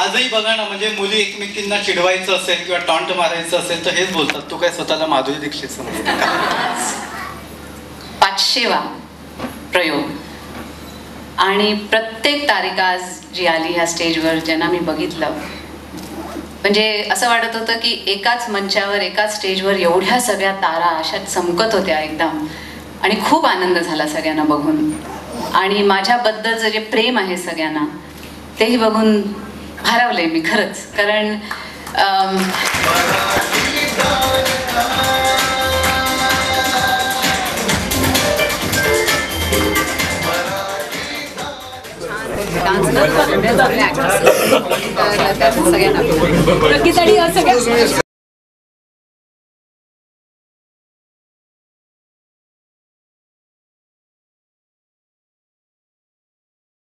आजही बघा ना, म्हणजे मुली एकमेकींना चिडवायचं असेल किंवा टॉन्ट मारायचं असेल तर हेच बोलतात. तू काय स्वतःला माधुरी दीक्षित समजते? 500वा प्रयोग आणि प्रत्येक तारिका आज जी आली ह्या स्टेजवर ज्यांना मी बघितलं, म्हणजे असं वाटत होतं की एकाच मंचावर एकाच स्टेजवर एवढ्या सगळ्या तारा अशा चमकत होत्या एकदम, आणि खूप आनंद झाला सगळ्यांना बघून. आणि माझ्याबद्दलचं जे प्रेम आहे सगळ्यांना तेही बघून भारावले मी खरंच. कारण नक्कीच. आणि सगळ्या